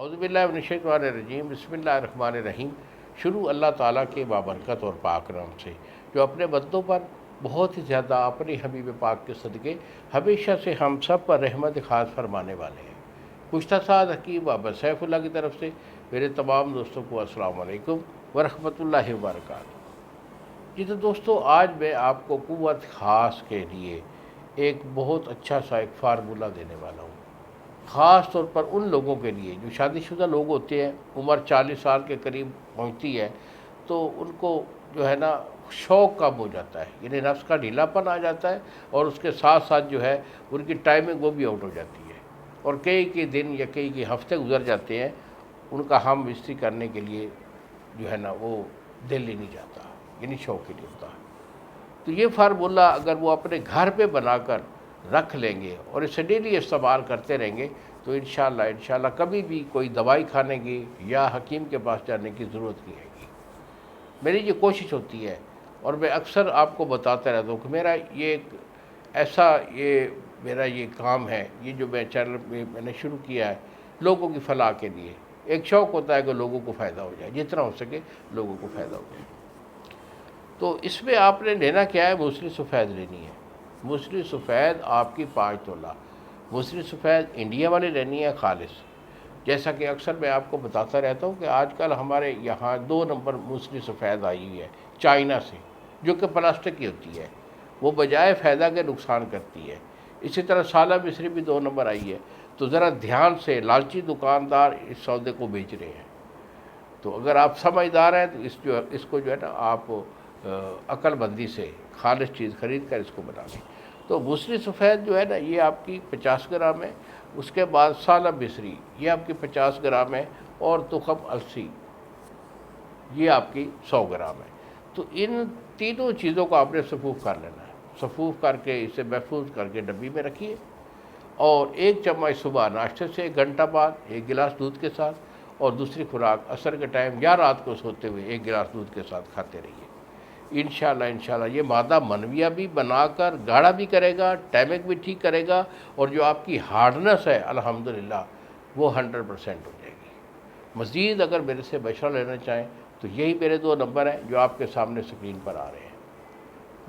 اعوذ باللہ من الشیطان الرجیم، بسم اللہ الرحمن الرحیم۔ شروع اللہ تعالیٰ کے بابرکت اور پاک نام سے، جو اپنے بندوں پر بہت ہی زیادہ اپنے حبیب پاک کے صدقے ہمیشہ سے ہم سب پر رحمت خاص فرمانے والے ہیں۔ گزشتہ ساتھ حکیم بابا سیف اللہ کی طرف سے میرے تمام دوستوں کو السلام علیکم ورحمۃ اللہ وبرکاتہ۔ جی تو دوستو، آج میں آپ کو قوت خاص کے لیے ایک بہت اچھا سا ایک فارمولہ دینے والا ہوں، خاص طور پر ان لوگوں کے لیے جو شادی شدہ لوگ ہوتے ہیں، عمر 40 سال کے قریب پہنچتی ہے تو ان کو جو ہے نا شوق کم ہو جاتا ہے، یعنی نفس کا ڈھیلا پن آ جاتا ہے، اور اس کے ساتھ ساتھ جو ہے ان کی ٹائمنگ وہ بھی آؤٹ ہو جاتی ہے، اور کئی دن یا کئی ہفتے گزر جاتے ہیں ان کا ہم بستری کرنے کے لیے جو ہے نا وہ دل ہی نہیں جاتا، یعنی شوق ہی نہیں ہوتا۔ تو یہ فارمولہ اگر وہ اپنے گھر پہ بنا کر رکھ لیں گے اور اسے ڈیلی استعمال کرتے رہیں گے تو انشاءاللہ کبھی بھی کوئی دوائی کھانے کی یا حکیم کے پاس جانے کی ضرورت نہیں ہے گی۔ میری یہ کوشش ہوتی ہے اور میں اکثر آپ کو بتاتا رہتا ہوں کہ میرا یہ ایک ایسا میرا یہ کام ہے، یہ جو میں چینل میں نے شروع کیا ہے لوگوں کی فلاح کے لیے۔ ایک شوق ہوتا ہے کہ لوگوں کو فائدہ ہو جائے، جتنا ہو سکے لوگوں کو فائدہ ہو جائے۔ تو اس میں آپ نے لینا کیا ہے؟ موسلی سفید لینی ہے۔ موسلی سفید آپ کی 5 تولہ موسلی سفید انڈیا والی لینی ہے، خالص۔ جیسا کہ اکثر میں آپ کو بتاتا رہتا ہوں کہ آج کل ہمارے یہاں 2 نمبر موسلی سفید آئی ہوئی ہے چائنا سے، جو کہ پلاسٹک کی ہوتی ہے، وہ بجائے فائدہ کے نقصان کرتی ہے۔ اسی طرح سالہ مصری بھی 2 نمبر آئی ہے۔ تو ذرا دھیان سے، لالچی دکاندار اس سودے کو بیچ رہے ہیں، تو اگر آپ سمجھدار ہیں تو اس کو جو ہے نا آپ عقل بندی سے خالص چیز خرید کر اس کو بنا لیں۔ تو موسلی سفید جو ہے نا یہ آپ کی 50 گرام ہے، اس کے بعد سالہ مصری یہ آپ کی 50 گرام ہے، اور تخم السی یہ آپ کی 100 گرام ہے۔ تو ان تینوں چیزوں کو آپ نے صفوف کر لینا ہے، صفوف کر کے اسے محفوظ کر کے ڈبی میں رکھیے، اور 1 چمچ صبح ناشتے سے 1 گھنٹہ بعد 1 گلاس دودھ کے ساتھ، اور دوسری خوراک عصر کے ٹائم یا رات کو سوتے ہوئے 1 گلاس دودھ کے ساتھ کھاتے رہیے۔ انشاءاللہ یہ مادہ منویہ بھی بنا کر گاڑھا بھی کرے گا، ٹائمنگ بھی ٹھیک کرے گا، اور جو آپ کی ہارڈنس ہے الحمدللہ وہ 100% ہو جائے گی۔ مزید اگر میرے سے مشورہ لینا چاہیں تو یہی میرے 2 نمبر ہیں جو آپ کے سامنے اسکرین پر آ رہے ہیں۔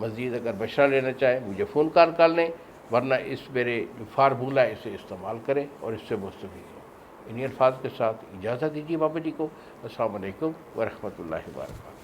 مزید اگر مشورہ لینا چاہیں مجھے فون کر لیں، ورنہ اس میرے جو فارمولہ ہے اسے استعمال کریں اور اس سے مستفید ہوں۔ انہی الفاظ کے ساتھ اجازت دیجیے بابا جی کو۔ السلام علیکم ورحمۃ اللہ وبرکاتہ۔